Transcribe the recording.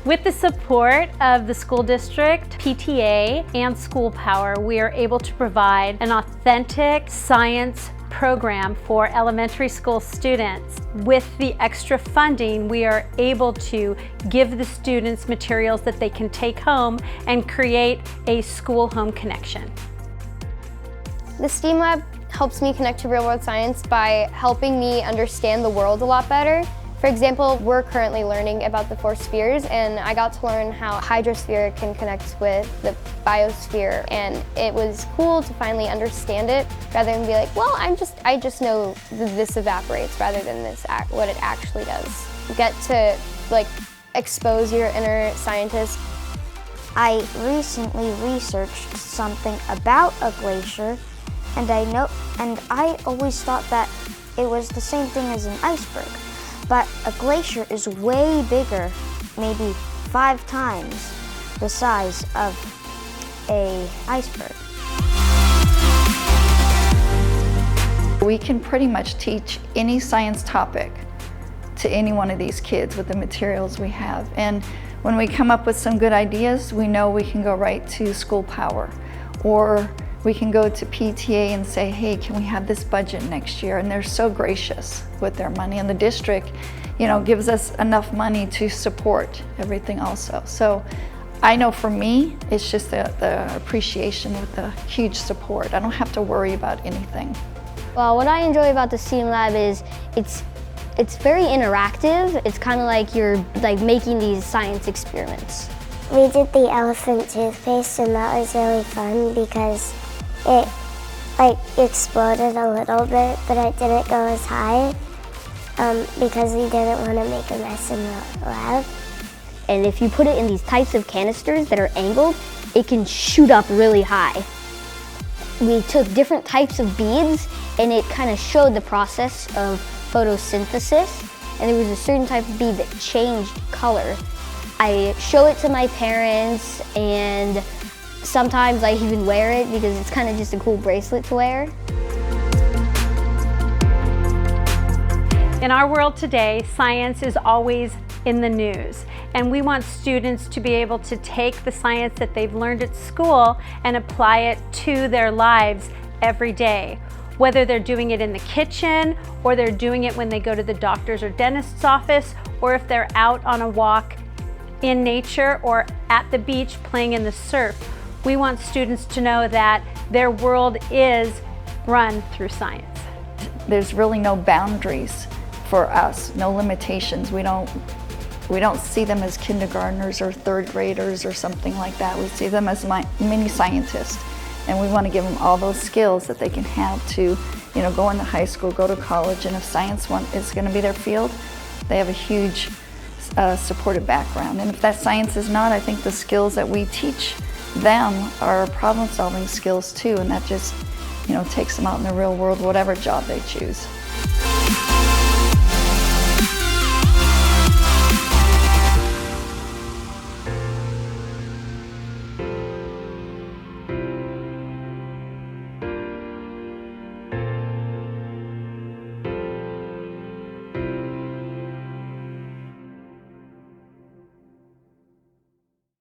With the support of the school district, PTA, and School Power, we are able to provide an authentic science program for elementary school students. With the extra funding, we are able to give the students materials that they can take home and create a school-home connection. The STEAM Lab helps me connect to real-world science by helping me understand the world a lot better. For example, we're currently learning about the 4 spheres, and I got to learn how hydrosphere can connect with the biosphere, and it was cool to finally understand it rather than be like, well, I just know this evaporates rather than what it actually does. You get to expose your inner scientist. I recently researched something about a glacier, and I always thought that it was the same thing as an iceberg. But a glacier is way bigger, maybe 5 times the size of an iceberg. We can pretty much teach any science topic to any one of these kids with the materials we have. And when we come up with some good ideas, we know we can go right to School Power, or we can go to PTA and say, hey, can we have this budget next year? And they're so gracious with their money. And the district, gives us enough money to support everything also. So I know for me, it's just the appreciation with the huge support. I don't have to worry about anything. Well, what I enjoy about the STEAM Lab is it's very interactive. It's kind of like you're making these science experiments. We did the elephant toothpaste, and that was really fun because it exploded a little bit, but it didn't go as high because we didn't want to make a mess in the lab. And if you put it in these types of canisters that are angled, it can shoot up really high. We took different types of beads, and it kind of showed the process of photosynthesis, and there was a certain type of bead that changed color. I show it to my parents, and sometimes I even wear it because it's kind of just a cool bracelet to wear. In our world today, science is always in the news, and we want students to be able to take the science that they've learned at school and apply it to their lives every day. Whether they're doing it in the kitchen, or they're doing it when they go to the doctor's or dentist's office, or if they're out on a walk in nature or at the beach playing in the surf. We want students to know that their world is run through science. There's really no boundaries for us, no limitations. We don't see them as kindergartners or 3rd graders or something like that. We see them as mini scientists, and we want to give them all those skills that they can have to, go into high school, go to college, and if science is going to be their field, they have a huge supportive background. And if that science is not, I think the skills that we teach them are problem-solving skills too, and that just, takes them out in the real world, whatever job they choose.